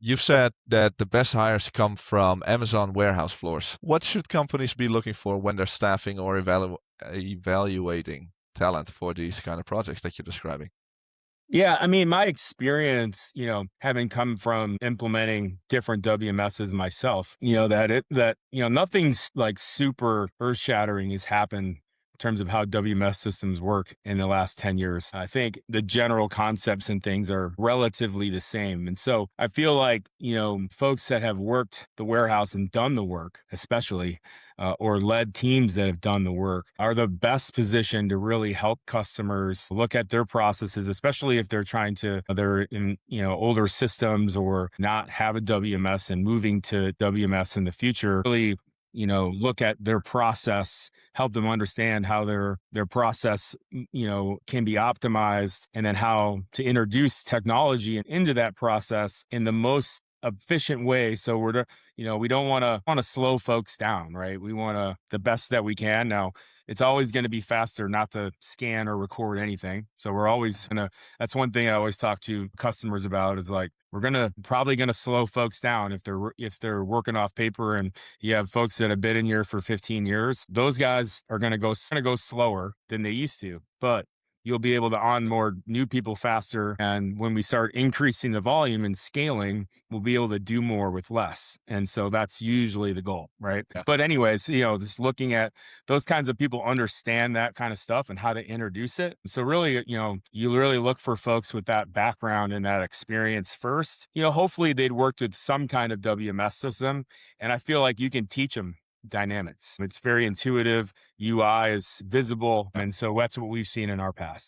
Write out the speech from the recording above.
You've said that the best hires come from Amazon warehouse floors. What should companies be looking for when they're staffing or evaluating talent for these kind of projects that you're describing? Yeah, I mean, my experience, having come from implementing different WMSs myself, nothing's like super earth-shattering has happened in terms of how WMS systems work in the last 10 years. I think the general concepts and things are relatively the same. And so I feel like, folks that have worked the warehouse and done the work, especially or led teams that have done the work are the best positioned to really help customers look at their processes, especially if they're in, older systems or not have a WMS and moving to WMS in the future. Really, look at their process, help them understand how their process, can be optimized, and then how to introduce technology into that process in the most efficient way. So we don't want to slow folks down, right? We want to the best that we can. Now, it's always going to be faster not to scan or record anything. So we're always gonna. That's one thing I always talk to customers about is like probably gonna slow folks down if they're working off paper and you have folks that have been in here for 15 years. Those guys are gonna go slower than they used to, but you'll be able to onboard new people faster. And when we start increasing the volume and scaling, we'll be able to do more with less. And so that's usually the goal, right? Yeah. But anyways, just looking at those kinds of people understand that kind of stuff and how to introduce it. So really, you really look for folks with that background and that experience first. Hopefully they'd worked with some kind of WMS system. And I feel like you can teach them dynamics. It's very intuitive. UI is visible. And so that's what we've seen in our past.